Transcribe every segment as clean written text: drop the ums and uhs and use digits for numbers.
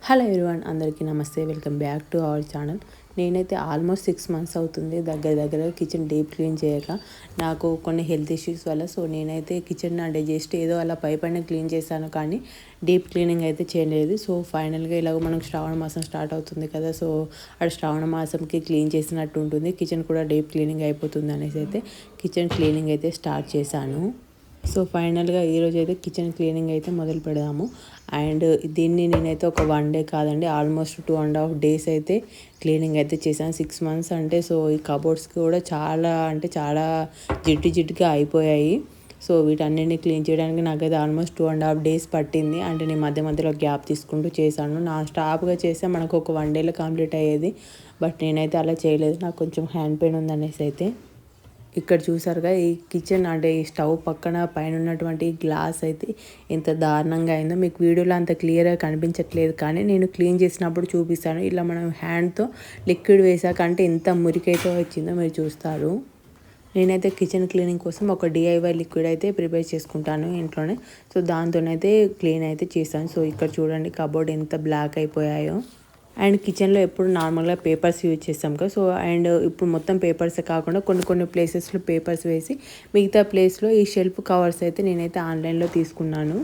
Hello everyone, అందరికీ నమస్తే. Welcome back to our channel. నేనైతే ఆల్మోస్ట్ 6 months అవుతుంది దగ్గర కిచెన్ డీప్ క్లీన్ చేయక. నాకు కొన్ని హెల్త్ ఇష్యూస్ వల్ల నేనైతే కిచెన్ అంటే జస్ట్ ఏదో అలా పైన క్లీన్ చేశాను, కానీ డీప్ క్లీనింగ్ అయితే చేయలేదు. ఫైనల్గా ఇలాగ మనకు శ్రావణ మాసం స్టార్ట్ అవుతుంది కదా, అక్కడ శ్రావణ మాసంకి క్లీన్ చేసినట్టు ఉంటుంది, కిచెన్ కూడా డీప్ క్లీనింగ్ అయిపోతుంది అనేసి అయితే కిచెన్ క్లీనింగ్ అయితే స్టార్ట్ చేశాను. ఫైనల్గా ఈరోజు అయితే కిచెన్ క్లీనింగ్ అయితే మొదలు పెడదాము. అండ్ దీన్ని నేనైతే ఒక 1 day కాదండి, ఆల్మోస్ట్ 2.5 days అయితే క్లీనింగ్ అయితే చేశాను. 6 months అంటే ఈ కబోర్డ్స్కి కూడా చాలా జిడ్డుగా అయిపోయాయి. వీటన్నిటిని క్లీన్ చేయడానికి నాకైతే ఆల్మోస్ట్ 2.5 days పట్టింది. అంటే నేను మధ్యలో గ్యాప్ తీసుకుంటూ చేశాను. నా స్టాప్గా చేస్తే మనకు ఒక 1 dayలో కంప్లీట్ అయ్యేది, బట్ నేనైతే అలా చేయలేదు. నాకు కొంచెం హ్యాండ్ పెయిన్ ఉందనేసి అయితే ఇక్కడ చూసారుగా, ఈ కిచెన్ అంటే ఈ స్టవ్ పక్కన పైన ఉన్నటువంటి గ్లాస్ అయితే ఎంత దారుణంగా అయిందో. మీకు వీడియోలో అంత క్లియర్గా కనిపించట్లేదు, కానీ నేను క్లీన్ చేసినప్పుడు చూపిస్తాను. ఇలా మనం హ్యాండ్తో లిక్విడ్ వేసాక అంటే ఎంత మురికైతే వచ్చిందో మీరు చూస్తారు. నేనైతే కిచెన్ క్లీనింగ్ కోసం ఒక DIY లిక్విడ్ అయితే ప్రిపేర్ చేసుకుంటాను ఇంట్లోనే. దాంతోనైతే క్లీన్ అయితే చేశాను. ఇక్కడ చూడండి, కబోర్డ్ ఎంత బ్లాక్ అయిపోయాయో. అండ్ కిచెన్లో ఎప్పుడు నార్మల్గా పేపర్స్ యూజ్ చేస్తాం కదా, అండ్ ఇప్పుడు మొత్తం పేపర్సే కాకుండా కొన్ని ప్లేసెస్లో పేపర్స్ వేసి మిగతా ప్లేస్లో ఈ షెల్ఫ్ కవర్స్ అయితే నేనైతే ఆన్లైన్లో తీసుకున్నాను.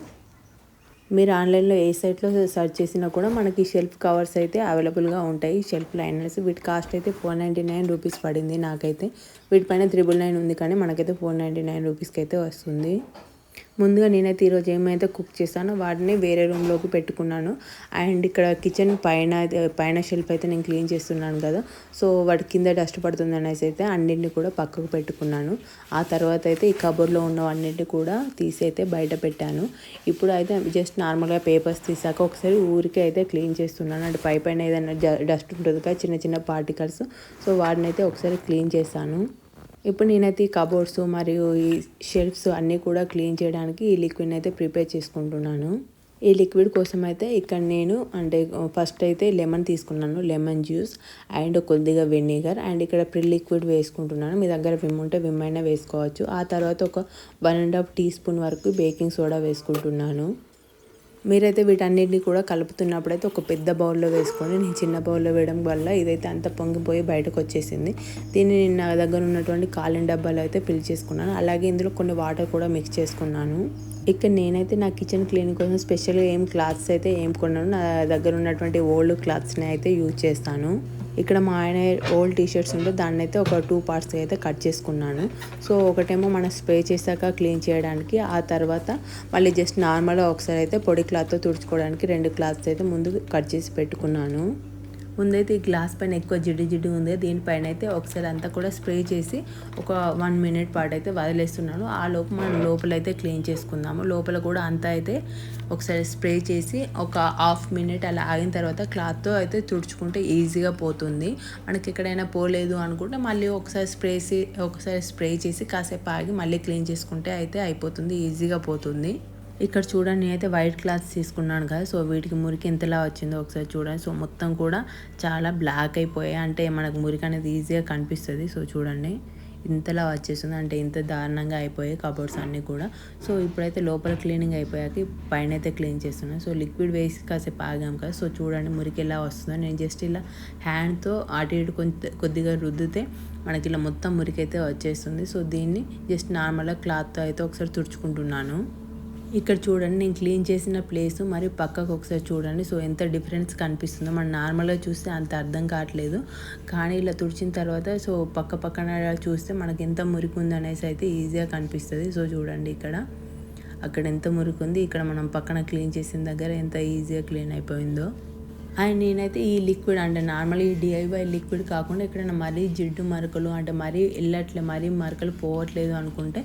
మీరు ఆన్లైన్లో ఏ సైట్లో సెర్చ్ చేసినా కూడా మనకి షెల్ఫ్ కవర్స్ అయితే అవైలబుల్గా ఉంటాయి. షెల్ఫ్ లైనర్స్, వీటి కాస్ట్ అయితే 499 రూపీస్ పడింది నాకైతే. వీటిపైన 999 ఉంది, కానీ మనకైతే 499 రూపీస్కి అయితే వస్తుంది. ముందుగా నేనైతే ఈరోజు ఏమైతే కుక్ చేశానో వాటిని వేరే రూమ్లోకి పెట్టుకున్నాను. అండ్ ఇక్కడ కిచెన్ పైన షెల్ఫ్ అయితే నేను క్లీన్ చేస్తున్నాను కదా, వాటి కింద డస్ట్ పడుతుంది అనేసి అయితే అన్నింటిని కూడా పక్కకు పెట్టుకున్నాను. ఆ తర్వాత అయితే ఈ కబోర్డ్లో ఉన్నవన్నింటినీ కూడా తీసి అయితే బయట పెట్టాను. ఇప్పుడు అయితే జస్ట్ నార్మల్గా పేపర్స్ తీసాక ఒకసారి ఊరికే అయితే క్లీన్ చేస్తున్నాను. అంటే పైన ఏదైనా డస్ట్ ఉంటుంది కదా, చిన్న పార్టికల్స్, వాటిని అయితే ఒకసారి క్లీన్ చేశాను. ఇప్పుడు నేనైతే ఈ కబోర్డ్స్ మరియు ఈ షెల్ఫ్స్ అన్నీ కూడా క్లీన్ చేయడానికి ఈ లిక్విడ్ని అయితే ప్రిపేర్ చేసుకుంటున్నాను. ఈ లిక్విడ్ కోసం అయితే ఇక్కడ నేను ఫస్ట్ అయితే లెమన్ తీసుకున్నాను, లెమన్ జ్యూస్ అండ్ కొద్దిగా వెనిగర్, అండ్ ఇక్కడ ప్రిల్ లిక్విడ్ వేసుకుంటున్నాను. మీ దగ్గర విమ్ ఉంటే విమ్ అయినా వేసుకోవచ్చు. ఆ తర్వాత ఒక 1.5 teaspoon వరకు బేకింగ్ సోడా వేసుకుంటున్నాను. మీరైతే వీటన్నిటిని కూడా కలుపుతున్నప్పుడైతే ఒక పెద్ద బౌల్లో వేసుకొని, నేను చిన్న బౌల్లో వేయడం వల్ల ఇదైతే అంత పొంగిపోయి బయటకు వచ్చేసింది. దీన్ని నేను నా దగ్గర ఉన్నటువంటి కాలిన డబ్బాలో అయితే ఫిల్ చేసుకున్నాను. అలాగే ఇందులో కొన్ని వాటర్ కూడా మిక్స్ చేసుకున్నాను. ఇక్కడ నేనైతే నా కిచెన్ క్లీనింగ్ కోసం స్పెషల్గా క్లాత్స్ అయితే కొన్నాను. నా దగ్గర ఉన్నటువంటి ఓల్డ్ క్లాత్స్ని అయితే యూజ్ చేస్తాను. ఇక్కడ మా ఆయన ఓల్డ్ టీషర్ట్స్ ఉంటే దాన్ని అయితే ఒక 2 parts అయితే కట్ చేసుకున్నాను. ఒకటేమో మనం స్ప్రే చేశాక క్లీన్ చేయడానికి, ఆ తర్వాత మళ్ళీ జస్ట్ నార్మల్గా ఒకసారి అయితే పొడి క్లాత్తో తుడుచుకోవడానికి 2 cloths అయితే ముందు కట్ చేసి పెట్టుకున్నాను. ముందైతే ఈ గ్లాస్ పైన ఎక్కువ జిడ్డు ఉంది, దీనిపైన అయితే ఒకసారి అంతా కూడా స్ప్రే చేసి ఒక 1 minute పాటు అయితే వదిలేస్తున్నాను. ఆ లోపు మనం లోపలైతే క్లీన్ చేసుకుందాము. లోపల కూడా అంతా అయితే ఒకసారి స్ప్రే చేసి ఒక 1/2 minute అలా ఆగిన తర్వాత క్లాత్తో అయితే తుడుచుకుంటే ఈజీగా పోతుంది. మనకి ఎక్కడైనా పోలేదు అనుకుంటే మళ్ళీ ఒకసారి స్ప్రే చేసి కాసేపు ఆగి మళ్ళీ క్లీన్ చేసుకుంటే అయితే అయిపోతుంది, ఈజీగా పోతుంది. ఇక్కడ చూడండి, నేనైతే వైట్ క్లాత్స్ తీసుకున్నాను కదా, వీటికి మురికి ఎంతలా వచ్చిందో ఒకసారి చూడండి. మొత్తం కూడా చాలా బ్లాక్ అయిపోయాయి, అంటే మనకు మురికి అనేది ఈజీగా కనిపిస్తుంది. చూడండి ఇంతలా వచ్చేస్తుంది, అంటే ఇంత దారుణంగా అయిపోయాయి కబోర్డ్స్ అన్నీ కూడా. ఇప్పుడైతే లోపల క్లీనింగ్ అయిపోయాక పైన అయితే క్లీన్ చేస్తున్నాను. లిక్విడ్ వేసి కాసేపు ఆగాం కదా, చూడండి మురికి ఎలా వస్తుందో. నేను జస్ట్ ఇలా హ్యాండ్తో అటు ఇటు కొద్దిగా రుద్దితే మనకి ఇలా మొత్తం మురికి అయితే వచ్చేస్తుంది. దీన్ని జస్ట్ నార్మల్గా క్లాత్తో అయితే ఒకసారి తుడుచుకుంటున్నాను. ఇక్కడ చూడండి, నేను క్లీన్ చేసిన ప్లేస్ మరి పక్కకు ఒకసారి చూడండి. ఎంత డిఫరెన్స్ కనిపిస్తుందో. మనం నార్మల్గా చూస్తే అంత అర్థం కావట్లేదు, కానీ ఇలా తుడిచిన తర్వాత పక్కన చూస్తే మనకి ఎంత మురికి ఉంది అనేసి అయితే ఈజీగా కనిపిస్తుంది. చూడండి అక్కడ ఎంత మురికి ఉంది, ఇక్కడ మనం పక్కన క్లీన్ చేసిన దగ్గర ఎంత ఈజీగా క్లీన్ అయిపోయిందో. అండ్ నేనైతే ఈ లిక్విడ్ అంటే నార్మల్ ఈ DIY లిక్విడ్ కాకుండా ఎక్కడైనా మరీ జిడ్డు మరకలు అంటే మరీ మరకలు పోవట్లేదు అనుకుంటే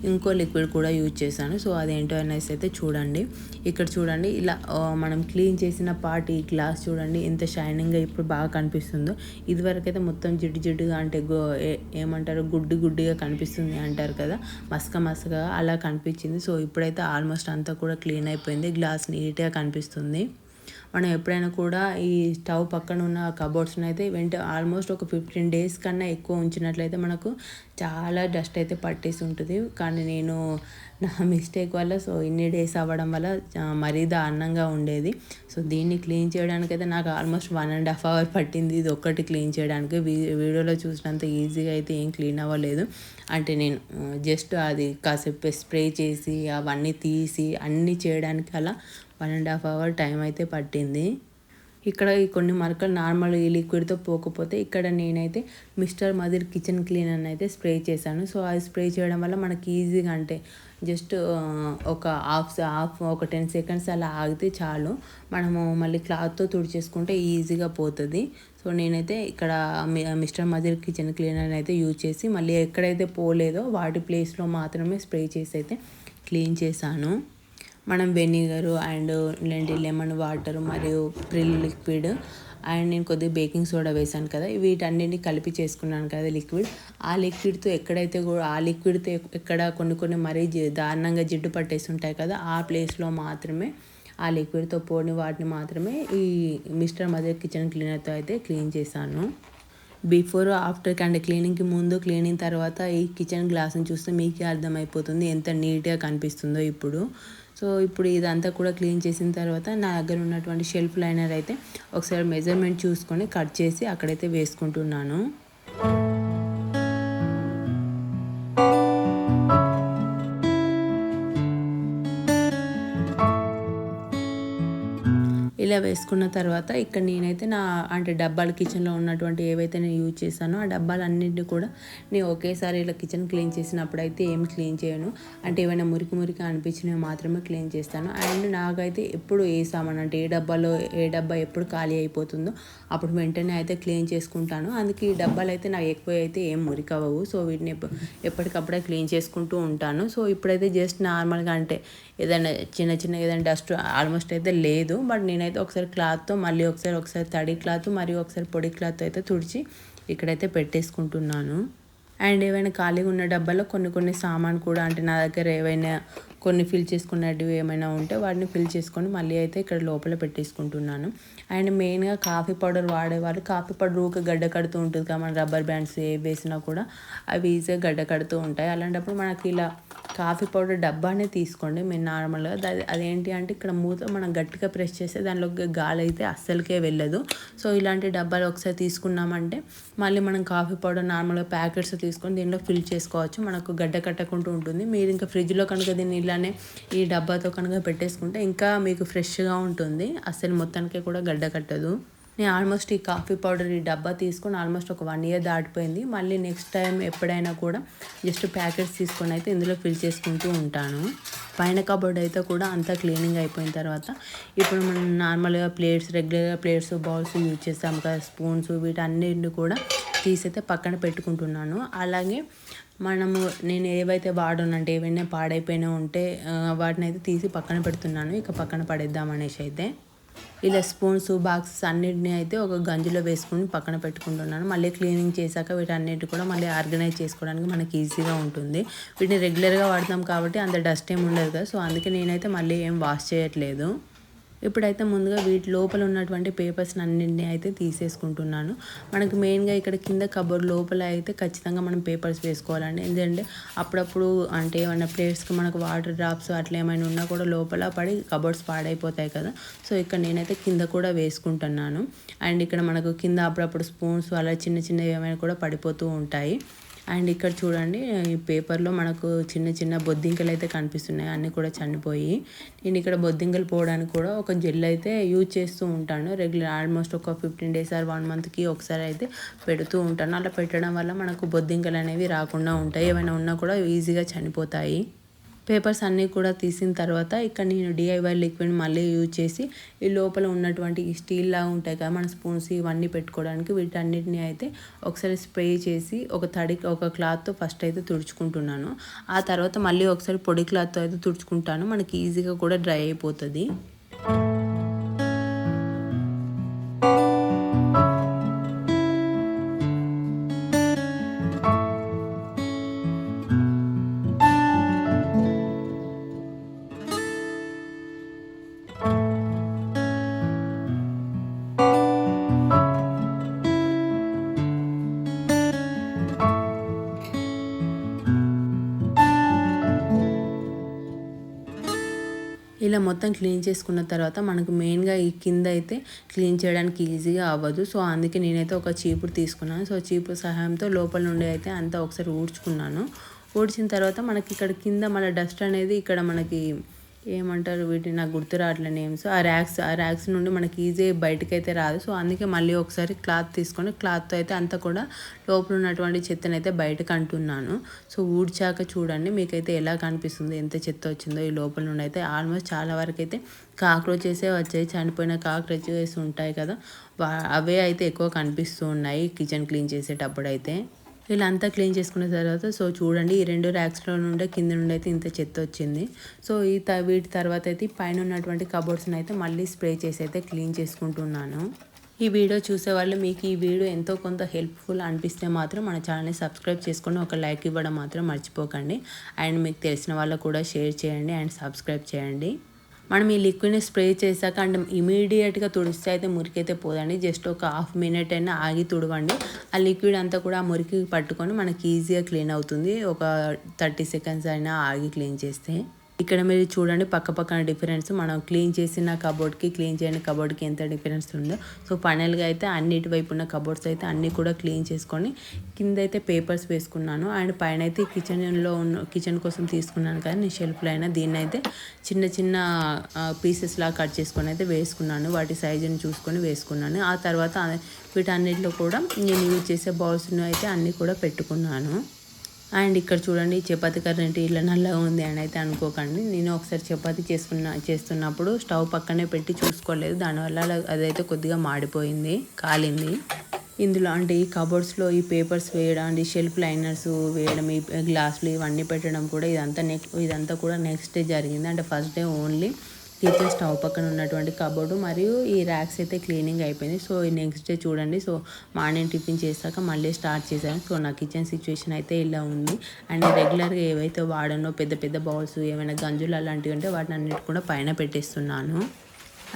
ఇంకో లిక్విడ్ కూడా యూజ్ చేశాను. అదేంటో అనేసి అయితే చూడండి. ఇక్కడ చూడండి, ఇలా మనం క్లీన్ చేసిన పార్ట్ ఈ గ్లాస్ చూడండి ఎంత షైనింగ్గా ఇప్పుడు బాగా కనిపిస్తుందో. ఇదివరకైతే మొత్తం జిడ్డుగా అంటే ఏమంటారు గుడ్డిగా కనిపిస్తుంది అంటారు కదా, మసకగా అలా కనిపించింది. ఇప్పుడైతే ఆల్మోస్ట్ అంతా కూడా క్లీన్ అయిపోయింది, గ్లాస్ నీట్గా కనిపిస్తుంది. మనం ఎప్పుడైనా కూడా ఈ స్టవ్ పక్కన ఉన్న కబోర్డ్స్ని అయితే ఆల్మోస్ట్ ఒక 15 days కన్నా ఎక్కువ ఉంచినట్లయితే మనకు చాలా డస్ట్ అయితే పట్టేసి ఉంటుంది. కానీ నేను నా మిస్టేక్ వల్ల సో ఇన్ని డేస్ అవ్వడం వల్ల మరీ దారుణంగా ఉండేది. సో దీన్ని క్లీన్ చేయడానికైతే నాకు ఆల్మోస్ట్ 1.5 అవర్ పట్టింది ఇది ఒక్కటి క్లీన్ చేయడానికి. వీడియోలో చూసినంత ఈజీగా అయితే ఏం క్లీన్ అవ్వలేదు. అంటే నేను జస్ట్ అది కాసేపు స్ప్రే చేసి అవన్నీ తీసి అన్నీ చేయడానికి అలా 1.5 అవర్ టైం అయితే పట్టింది. ఇక్కడ ఈ కొన్ని మరకలు నార్మల్ ఈ లిక్విడ్తో పోకపోతే ఇక్కడ నేనైతే మిస్టర్ మదర్ కిచెన్ క్లీనర్ అయితే స్ప్రే చేశాను. సో అది స్ప్రే చేయడం వల్ల మనకి ఈజీగా అంటే జస్ట్ ఒక ఒక 10 సెకండ్స్ అలా ఆగితే చాలు, మనము మళ్ళీ క్లాత్తో తుడిచేసుకుంటే ఈజీగా పోతుంది. సో నేనైతే ఇక్కడ మిస్టర్ మదర్ కిచెన్ క్లీనర్ అయితే యూజ్ చేసి మళ్ళీ ఎక్కడైతే పోలేదో వాటి ప్లేస్లో మాత్రమే స్ప్రే చేసి అయితే క్లీన్ చేశాను. మనం వెనిగరు అండ్ ఇలాంటి లెమన్ వాటర్ మరియు ప్రిల్ లిక్విడ్ అండ్ నేను కొద్దిగా బేకింగ్ సోడా వేసాను కదా, వీటన్నిటిని కలిపి చేసుకున్నాను కదా లిక్విడ్. ఆ లిక్విడ్తో ఎక్కడైతే కూడా ఆ లిక్విడ్తో ఎక్కడ కొన్ని మరీ దారుణంగా జిడ్డు పట్టేసి ఉంటాయి కదా, ఆ ప్లేస్లో మాత్రమే ఆ లిక్విడ్తో పోని వాటిని మాత్రమే ఈ మిస్టర్ మదర్ కిచెన్ క్లీనర్తో అయితే క్లీన్ చేశాను. బిఫోర్ ఆఫ్టర్ అంటే క్లీనింగ్కి ముందు క్లీనింగ్ తర్వాత ఈ కిచెన్ గ్లాస్ని చూస్తే మీకే అర్థమైపోతుంది ఎంత నీట్గా కనిపిస్తుందో ఇప్పుడు. సో ఇప్పుడు ఇదంతా కూడా క్లీన్ చేసిన తర్వాత నా దగ్గర ఉన్నటువంటి షెల్ఫ్ లైనర్ అయితే ఒకసారి మెజర్మెంట్ చూసుకొని కట్ చేసి అక్కడైతే వేసుకుంటున్నాను. ఇలా వేసుకున్న తర్వాత ఇక్కడ నేనైతే నా అంటే డబ్బాలు కిచెన్లో ఉన్నటువంటి ఏవైతే నేను యూజ్ చేశానో ఆ డబ్బాలన్నింటినీ కూడా నేను ఒకేసారి ఇలా కిచెన్ క్లీన్ చేసినప్పుడు అయితే ఏమి క్లీన్ చేయను. అంటే ఏమైనా మురికి అనిపించినవి మాత్రమే క్లీన్ చేస్తాను. అండ్ నాకైతే ఎప్పుడు ఏ సామాన్ అంటే ఏ డబ్బా ఎప్పుడు ఖాళీ అయిపోతుందో అప్పుడు వెంటనే అయితే క్లీన్ చేసుకుంటాను. అందుకే ఈ డబ్బాలు అయితే నాకు ఎక్కువ అయితే ఏం మురికి అవ్వవు. సో వీటిని ఎప్పటికప్పుడే క్లీన్ చేసుకుంటూ ఉంటాను. సో ఇప్పుడైతే జస్ట్ నార్మల్గా అంటే ఏదైనా చిన్న ఏదైనా డస్ట్ ఆల్మోస్ట్ అయితే లేదు. బట్ నేనైతే ఒకసారి క్లాత్తో మళ్ళీ ఒకసారి తడి క్లాత్ మరియు ఒకసారి పొడి క్లాత్ అయితే తుడిచి ఇక్కడైతే పెట్టేసుకుంటున్నాను. అండ్ ఏవైనా ఖాళీగా ఉన్న డబ్బాలో కొన్ని సామాన్ కూడా అంటే నా దగ్గర ఏవైనా కొన్ని ఫిల్ చేసుకున్నవి ఏమైనా ఉంటే వాటిని ఫిల్ చేసుకొని మళ్ళీ అయితే ఇక్కడ లోపల పెట్టేసుకుంటున్నాను. అండ్ మెయిన్గా కాఫీ పౌడర్ వాడేవాళ్ళు కాఫీ పౌడర్ ఊక గడ్డ కడుతూ ఉంటుంది కదా, మన రబ్బర్ బ్యాండ్స్ ఏ వేసినా కూడా అవి ఈజీగా గడ్డ కడుతూ ఉంటాయి. అలాంటప్పుడు మనకి ఇలా కాఫీ పౌడర్ డబ్బానే తీసుకోండి మీరు నార్మల్గా. అదేంటి అంటే ఇక్కడ మూత మనం గట్టిగా ప్రెస్ చేస్తే దానిలో గాలి అయితే అస్సలకే వెళ్ళదు. సో ఇలాంటి డబ్బాలు ఒకసారి తీసుకున్నామంటే మళ్ళీ మనం కాఫీ పౌడర్ నార్మల్గా ప్యాకెట్స్ తీసుకొని దీనిలో ఫిల్ చేసుకోవచ్చు, మనకు గడ్డ కట్టకుండా ఉంటుంది. మీరు ఇంకా ఫ్రిడ్జ్లో కనుక దీన్ని ఇలానే ఈ డబ్బాతో కనుక పెట్టేసుకుంటే ఇంకా మీకు ఫ్రెష్గా ఉంటుంది, అస్సలు మొత్తానికి కూడా గడ్డ కట్టదు. నేను ఆల్మోస్ట్ ఈ కాఫీ పౌడర్ ఈ డబ్బా తీసుకొని ఆల్మోస్ట్ ఒక 1 ఇయర్ దాటిపోయింది. మళ్ళీ నెక్స్ట్ టైం ఎప్పుడైనా కూడా జస్ట్ ప్యాకెట్స్ తీసుకొని అయితే ఇందులో ఫిల్ చేసుకుంటూ ఉంటాను. పైన కబోర్డ్ అయితే కూడా అంతా క్లీనింగ్ అయిపోయిన తర్వాత ఇప్పుడు మనం నార్మల్గా రెగ్యులర్గా ప్లేట్స్ బౌల్స్ యూజ్ చేస్తాం కదా, స్పూన్స్ వీటన్నిటిని కూడా తీసైతే పక్కన పెట్టుకుంటున్నాను. అలాగే నేను ఏవైతే వాడనంటే ఏవైనా పాడైపోయినా ఉంటే వాటిని అయితే తీసి పక్కన పెడుతున్నాను, ఇక పక్కన పడేద్దామనేసి అయితే. ఇలా స్పూన్స్ బాక్సెస్ అన్నిటిని అయితే ఒక గంజిలో వేసుకుని పక్కన పెట్టుకుంటున్నాను. మళ్ళీ క్లీనింగ్ చేశాక వీటన్నిటి కూడా మళ్ళీ ఆర్గనైజ్ చేసుకోవడానికి మనకి ఈజీగా ఉంటుంది. వీటిని రెగ్యులర్గా వాడతాం కాబట్టి అంత డస్ట్ ఏమి ఉండదు కదా, సో అందుకే నేనైతే మళ్ళీ ఏం వాష్ చేయట్లేదు. ఇప్పుడైతే ముందుగా వీటి లోపల ఉన్నటువంటి పేపర్స్ అన్నింటినీ అయితే తీసేసుకుంటున్నాను. మనకు మెయిన్గా ఇక్కడ కింద కబోర్డ్ లోపల అయితే ఖచ్చితంగా మనం పేపర్స్ వేసుకోవాలండి. ఎందుకంటే అప్పుడప్పుడు అంటే ఏమైనా ప్లేట్స్కి మనకు వాటర్ డ్రాప్స్ అట్లా ఏమైనా ఉన్నా కూడా లోపల పడి కబోర్డ్స్ పాడైపోతాయి కదా, సో ఇక్కడ నేనైతే కింద కూడా వేసుకుంటున్నాను. అండ్ ఇక్కడ మనకు కింద అప్పుడప్పుడు స్పూన్స్ అలా చిన్న ఏమైనా కూడా పడిపోతూ ఉంటాయి. అండ్ ఇక్కడ చూడండి ఈ పేపర్లో మనకు చిన్న బొద్దింకలు అయితే కనిపిస్తున్నాయి, అన్నీ కూడా చనిపోయి. నేను ఇక్కడ బొద్దింకలు పోవడానికి కూడా ఒక జెల్ అయితే యూజ్ చేస్తూ ఉంటాను రెగ్యులర్, ఆల్మోస్ట్ ఒక 15 days ఆర్ 1 monthకి ఒకసారి అయితే పెడుతూ ఉంటాను. అలా పెట్టడం వల్ల మనకు బొద్దింకలు అనేవి రాకుండా ఉంటాయి, ఏమైనా ఉన్నా కూడా ఈజీగా చనిపోతాయి. పేపర్స్ అన్నీ కూడా తీసిన తర్వాత ఇక్కడ నేను DIY లిక్విడ్ మళ్ళీ యూజ్ చేసి ఈ లోపల ఉన్నటువంటి ఈ స్టీల్ లాగా ఉంటాయి కదా మన స్పూన్స్ ఇవన్నీ పెట్టుకోవడానికి వీటన్నిటిని అయితే ఒకసారి స్ప్రే చేసి ఒక క్లాత్తో ఫస్ట్ అయితే తుడుచుకుంటున్నాను. ఆ తర్వాత మళ్ళీ ఒకసారి పొడి క్లాత్తో అయితే తుడుచుకుంటాను, మనకి ఈజీగా కూడా డ్రై అయిపోతుంది. ఇలా మొత్తం క్లీన్ చేసుకున్న తర్వాత మనకు మెయిన్గా ఈ కింద అయితే క్లీన్ చేయడానికి ఈజీగా అవ్వదు. సో అందుకే నేనైతే ఒక చీపురు తీసుకున్నాను. సో చీపురు సహాయంతో లోపల నుండి అయితే అంతా ఒకసారి ఊడ్చుకున్నాను. ఊడ్చిన తర్వాత మనకి ఇక్కడ కింద మన డస్ట్ అనేది ఇక్కడ మనకి ఏమంటారు వీటిని నాకు గుర్తు రావట్లే నేమ్స్. ఆ ర్యాక్స్ నుండి మనకి ఈజీ బయటకు అయితే రాదు. సో అందుకే మళ్ళీ ఒకసారి క్లాత్ తీసుకొని క్లాత్తో అయితే అంతా కూడా లోపల ఉన్నటువంటి చెత్తను అయితే బయటకు అంటున్నాను. సో ఊడ్చాక చూడండి మీకైతే ఎలా కనిపిస్తుంది, ఎంత చెత్త వచ్చిందో ఈ లోపల నుండి అయితే. ఆల్మోస్ట్ చాలా వరకు అయితే కాక్రోచెసే వచ్చాయి, చనిపోయిన కాక్రోచెస్ ఉంటాయి కదా, అవే అయితే ఎక్కువ కనిపిస్తూ ఉన్నాయి కిచెన్ క్లీన్ చేసేటప్పుడు అయితే. ఇలా అంతా క్లీన్ చేసుకున్న తర్వాత సో చూడండి ఈ 2 ర్యాక్స్లో నుండి కింద నుండి అయితే ఇంత చెత్త వచ్చింది. సో వీటి తర్వాత అయితే పైన ఉన్నటువంటి కబోర్డ్స్ని అయితే మళ్ళీ స్ప్రే చేసి అయితే క్లీన్ చేసుకుంటున్నాను. ఈ వీడియో చూసేవాళ్ళు మీకు ఈ వీడియో ఎంతో కొంత హెల్ప్ఫుల్ అనిపిస్తే మాత్రం మన ఛానల్ని సబ్స్క్రైబ్ చేసుకొని ఒక లైక్ ఇవ్వడం మాత్రం మర్చిపోకండి. అండ్ మీకు తెలిసిన వాళ్ళకు కూడా షేర్ చేయండి అండ్ సబ్స్క్రైబ్ చేయండి. మనం ఈ లిక్విడ్ని స్ప్రే చేశాక అంటే ఇమీడియట్గా తుడిస్తే అయితే మురికి అయితే పోదండి. జస్ట్ ఒక హాఫ్ మినిట్ అయినా ఆగి తుడవండి. ఆ లిక్విడ్ అంతా కూడా ఆ మురికి పట్టుకొని మనకి ఈజీగా క్లీన్ అవుతుంది. ఒక 30 సెకండ్స్ అయినా ఆగి క్లీన్ చేస్తే. ఇక్కడ మీరు చూడండి పక్కన డిఫరెన్స్, మనం క్లీన్ చేసిన కబోర్డ్కి క్లీన్ చేయని కబోర్డ్కి ఎంత డిఫరెన్స్ ఉందో. సో ఫైనల్గా అయితే అన్నిటి వైపు ఉన్న కబోర్డ్స్ అయితే అన్నీ కూడా క్లీన్ చేసుకొని కింద అయితే పేపర్స్ వేసుకున్నాను. అండ్ పైన అయితే కిచెన్ కోసం తీసుకున్నాను కదా నేను షెల్ఫ్లో అయినా, దీన్ని అయితే చిన్న పీసెస్ లాగా కట్ చేసుకొని అయితే వేసుకున్నాను. వాటి సైజుని చూసుకొని వేసుకున్నాను. ఆ తర్వాత వీటన్నిటిలో కూడా నేను యూజ్ చేసే బౌల్స్ను అయితే అన్నీ కూడా పెట్టుకున్నాను. అండ్ ఇక్కడ చూడండి చపాతీ కర్రీ అంటే ఇలా నల్లగా ఉంది అని అయితే అనుకోకండి. నేను ఒకసారి చపాతీ చేస్తున్నప్పుడు స్టవ్ పక్కనే పెట్టి చూసుకోలేదు, దానివల్ల అదైతే కొద్దిగా మాడిపోయింది, కాలింది. ఇందులో అంటే ఈ కబోర్డ్స్లో ఈ పేపర్స్ వేయడం, ఈ షెల్ఫ్ లైనర్స్ వేయడం, ఈ గ్లాసులు ఇవన్నీ పెట్టడం కూడా ఇదంతా కూడా నెక్స్ట్ డే జరిగింది. అంటే first day only kitchen stove పక్కన ఉన్నటువంటి కబోర్డు మరియు ఈ ర్యాక్స్ అయితే క్లీనింగ్ అయిపోయింది. సో ఈ నెక్స్ట్ డే చూడండి. సో మార్నింగ్ టిఫిన్ చేశాక మళ్ళీ స్టార్ట్ చేశాను. సో నా కిచెన్ సిచ్యువేషన్ అయితే ఇలా ఉంది. అండ్ రెగ్యులర్గా ఏవైతే వాడనో పెద్ద బౌల్స్ ఏమైనా గంజులు అలాంటివి ఉంటే వాటిని అన్నిటి కూడా పైన పెట్టేస్తున్నాను.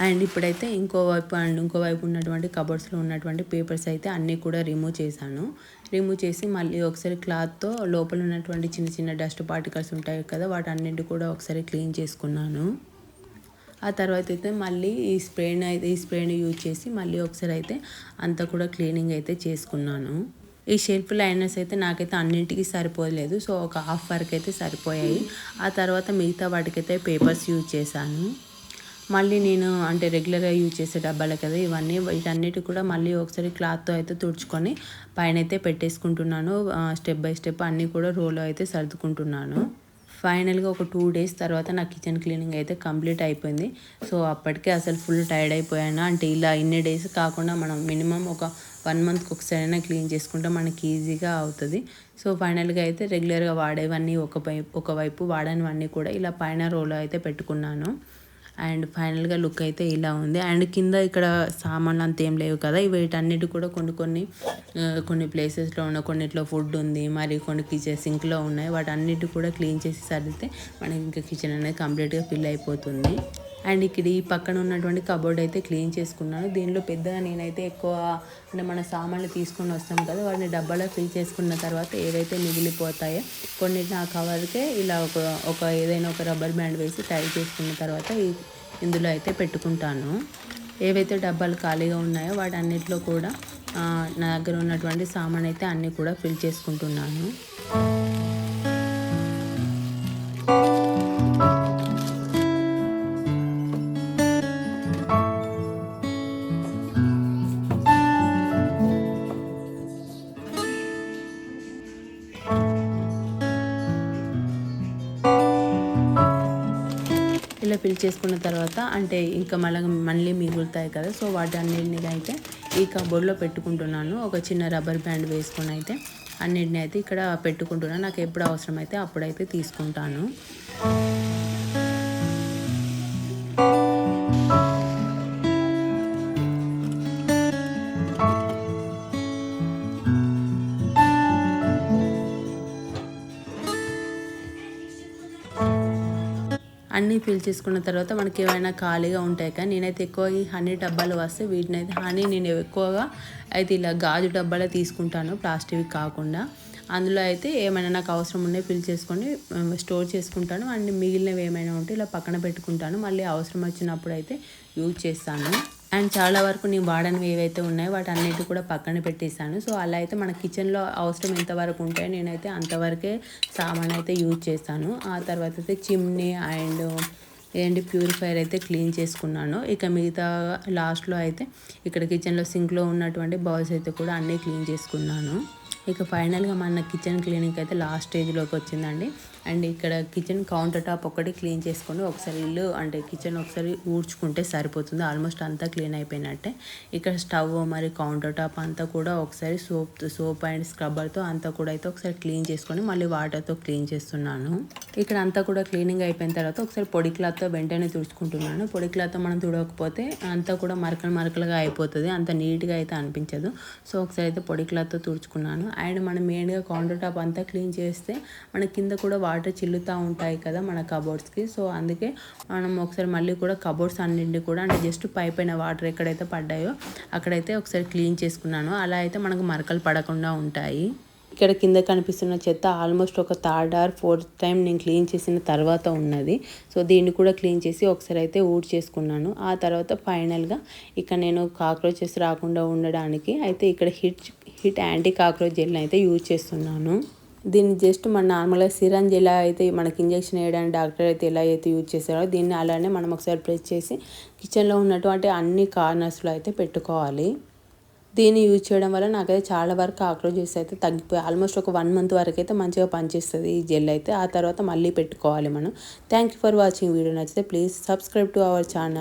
అండ్ ఇప్పుడైతే ఇంకోవైపు ఉన్నటువంటి కబోర్డ్స్లో ఉన్నటువంటి పేపర్స్ అయితే అన్నీ కూడా రిమూవ్ చేసి మళ్ళీ ఒకసారి క్లాత్తో లోపల ఉన్నటువంటి చిన్న డస్ట్ పార్టికల్స్ ఉంటాయి కదా వాటన్నిటి కూడా ఒకసారి క్లీన్ చేసుకున్నాను. ఆ తర్వాత అయితే మళ్ళీ ఈ స్ప్రేని యూజ్ చేసి మళ్ళీ ఒకసారి అయితే అంతా కూడా క్లీనింగ్ అయితే చేసుకున్నాను. ఈ షెల్ఫ్ లైనర్స్ అయితే నాకైతే అన్నింటికి సరిపోలేదు. సో ఒక హాఫ్ వరకు అయితే సరిపోయాయి. ఆ తర్వాత మిగతా వాటికైతే పేపర్స్ యూజ్ చేశాను. మళ్ళీ నేను అంటే రెగ్యులర్గా యూజ్ చేసే డబ్బాలే కదా ఇవన్నీ, వీటన్నిటి కూడా మళ్ళీ ఒకసారి క్లాత్తో అయితే తుడుచుకొని పైన అయితే పెట్టేసుకుంటున్నాను. స్టెప్ బై స్టెప్ అన్నీ కూడా రోలో అయితే సర్దుకుంటున్నాను. ఫైనల్గా ఒక 2 డేస్ తర్వాత నా కిచెన్ క్లీనింగ్ అయితే కంప్లీట్ అయిపోయింది. సో అప్పటికే అసలు ఫుల్ టైర్డ్ అయిపోయాను. అంటే ఇలా ఇన్ని డేస్ కాకుండా మనం మినిమం ఒక 1 మంత్కి ఒకసారైనా క్లీన్ చేసుకుంటే మనకి ఈజీగా అవుతుంది. సో ఫైనల్గా అయితే రెగ్యులర్గా వాడేవన్నీ ఒకవైపు వాడనివన్నీ కూడా ఇలా పైన రోలో అయితే పెట్టుకున్నాను. అండ్ ఫైనల్గా లుక్ అయితే ఇలా ఉంది. అండ్ కింద ఇక్కడ సామాన్లు అంత ఏం లేవు కదా, వీటన్నిటి కూడా కొన్ని ప్లేసెస్లో ఉన్న కొన్నిట్లో ఫుడ్ ఉంది, మరి కొన్ని కిచెన్ సింక్లో ఉన్నాయి. వాటన్నిటి కూడా క్లీన్ చేసి సర్దితే మనకి ఇంకా కిచెన్ అనేది కంప్లీట్గా ఫిల్ అయిపోతుంది. అండ్ ఇక్కడ ఈ పక్కన ఉన్నటువంటి కబోర్డ్ అయితే క్లీన్ చేసుకున్నాను. దీనిలో పెద్దగా నేనైతే ఎక్కువ అంటే మన సామాన్లు తీసుకొని వస్తాం కదా వాటిని డబ్బాలో ఫిల్ చేసుకున్న తర్వాత ఏవైతే మిగిలిపోతాయో కొన్నిటిని ఆ కవర్కే ఇలా ఏదైనా ఒక రబ్బర్ బ్యాండ్ వేసి టై చేసుకున్న తర్వాత ఇందులో అయితే పెట్టుకుంటాను. ఏవైతే డబ్బాలు ఖాళీగా ఉన్నాయో వాటన్నిటిలో కూడా నా దగ్గర ఉన్నటువంటి సామాన్ అయితే అన్నీ కూడా ఫిల్ చేసుకుంటున్నాను. ఇలా ఫిల్ చేసుకున్న తర్వాత అంటే ఇంకా మళ్ళీ మిగులుతాయి కదా, సో వాటన్నిటిని అయితే ఈ కబోర్డ్లో పెట్టుకుంటున్నాను. ఒక చిన్న రబ్బర్ బ్యాండ్ వేసుకొని అయితే అన్నిటిని అయితే ఇక్కడ పెట్టుకుంటున్నాను. నాకు ఎప్పుడు అవసరమైతే అప్పుడైతే తీసుకుంటాను. అన్నీ ఫిల్ చేసుకున్న తర్వాత మనకి ఏమైనా ఖాళీగా ఉంటాయి కానీ నేనైతే ఎక్కువ ఈ హనీ డబ్బాలు వస్తే వీటిని అయితే నేను ఎక్కువగా అయితే ఇలా గాజు డబ్బాలే తీసుకుంటాను, ప్లాస్టిక్ కాకుండా. అందులో అయితే ఏమైనా నాకు అవసరం ఉండే ఫిల్ చేసుకొని స్టోర్ చేసుకుంటాను. అండ్ మిగిలినవి ఏమైనా ఉంటే ఇలా పక్కన పెట్టుకుంటాను. మళ్ళీ అవసరం వచ్చినప్పుడు అయితే యూజ్ చేస్తాను. అండ్ చాలా వరకు నేను వాడనివి ఏవైతే ఉన్నాయో వాటన్నిటి కూడా పక్కన పెట్టేసాను. సో అలా అయితే మన కిచెన్లో అవసరం ఎంతవరకు ఉంటాయో నేనైతే అంతవరకే సామాన్ అయితే యూజ్ చేస్తాను. ఆ తర్వాత అయితే చిమ్నీ అండ్ ఏంటి ప్యూరిఫైయర్ అయితే క్లీన్ చేసుకున్నాను. ఇక మిగతా లాస్ట్లో అయితే ఇక్కడ కిచెన్లో సింక్లో ఉన్నటువంటి బౌల్స్ అయితే కూడా అన్నీ క్లీన్ చేసుకున్నాను. ఇక ఫైనల్గా మన కిచెన్ క్లీనింగ్ అయితే లాస్ట్ స్టేజ్లోకి వచ్చిందండి. అండ్ ఇక్కడ కిచెన్ కౌంటర్ టాప్ ఒకటి క్లీన్ చేసుకొని ఒకసారి ఇల్లు అంటే కిచెన్ ఒకసారి ఊడ్చుకుంటే సరిపోతుంది. ఆల్మోస్ట్ అంతా క్లీన్ అయిపోయినట్టే. ఇక్కడ స్టవ్ మరి కౌంటర్ టాప్ అంతా కూడా ఒకసారి సోప్ అండ్ స్క్రబ్బర్తో అంతా కూడా అయితే ఒకసారి క్లీన్ చేసుకొని మళ్ళీ వాటర్తో క్లీన్ చేస్తున్నాను. ఇక్కడ అంతా కూడా క్లీనింగ్ అయిపోయిన తర్వాత ఒకసారి పొడి క్లాత్తో వెంటనే తుడుచుకుంటున్నాను. పొడి క్లాత్తో మనం తుడవకపోతే అంతా కూడా మరకలుగా అయిపోతుంది, అంత నీట్గా అయితే అనిపించదు. సో ఒకసారి అయితే పొడి క్లాత్తో తుడుచుకున్నాను. అండ్ మనం మెయిన్గా కౌంటర్ టాప్ అంతా క్లీన్ చేస్తే మన కింద కూడా వాటర్ చిల్లుతూ ఉంటాయి కదా మన కబోర్డ్స్కి. సో అందుకే మనం ఒకసారి మళ్ళీ కూడా కబోర్డ్స్ అన్నింటినీ కూడా అంటే జస్ట్ పైన వాటర్ ఎక్కడైతే పడ్డాయో అక్కడైతే ఒకసారి క్లీన్ చేసుకున్నాను. అలా అయితే మనకు మరకలు పడకుండా ఉంటాయి. ఇక్కడ కింద కనిపిస్తున్న చెత్త ఆల్మోస్ట్ ఒక 3rd or 4th టైం నేను క్లీన్ చేసిన తర్వాత ఉన్నది. సో దీన్ని కూడా క్లీన్ చేసి ఒకసారి అయితే చేసుకున్నాను. ఆ తర్వాత ఫైనల్గా ఇక్కడ నేను కాక్రోచెస్ రాకుండా ఉండడానికి అయితే ఇక్కడ హిట్ యాంటీ కాక్రోచ్ జెల్ని అయితే యూజ్ చేస్తున్నాను. దీన్ని జస్ట్ మన నార్మల్గా సిరంజ్ ఎలా అయితే మనకి ఇంజెక్షన్ వేయడానికి డాక్టర్ అయితే ఎలా అయితే యూజ్ చేస్తారో దీన్ని అలానే మనం ఒకసారి ప్రెస్ చేసి కిచెన్లో ఉన్నటువంటి అన్ని కార్నర్స్లో అయితే పెట్టుకోవాలి. దీన్ని యూజ్ చేయడం వల్ల నాకైతే చాలా వరకు కాక్రోచెస్ అయితే తగ్గిపోయి ఆల్మోస్ట్ ఒక 1 month వరకు అయితే మంచిగా పనిచేస్తుంది ఈ జెల్ అయితే. ఆ తర్వాత మళ్ళీ పెట్టుకోవాలి మనం. Thank you for watching. Video నచ్చితే please subscribe to our channel.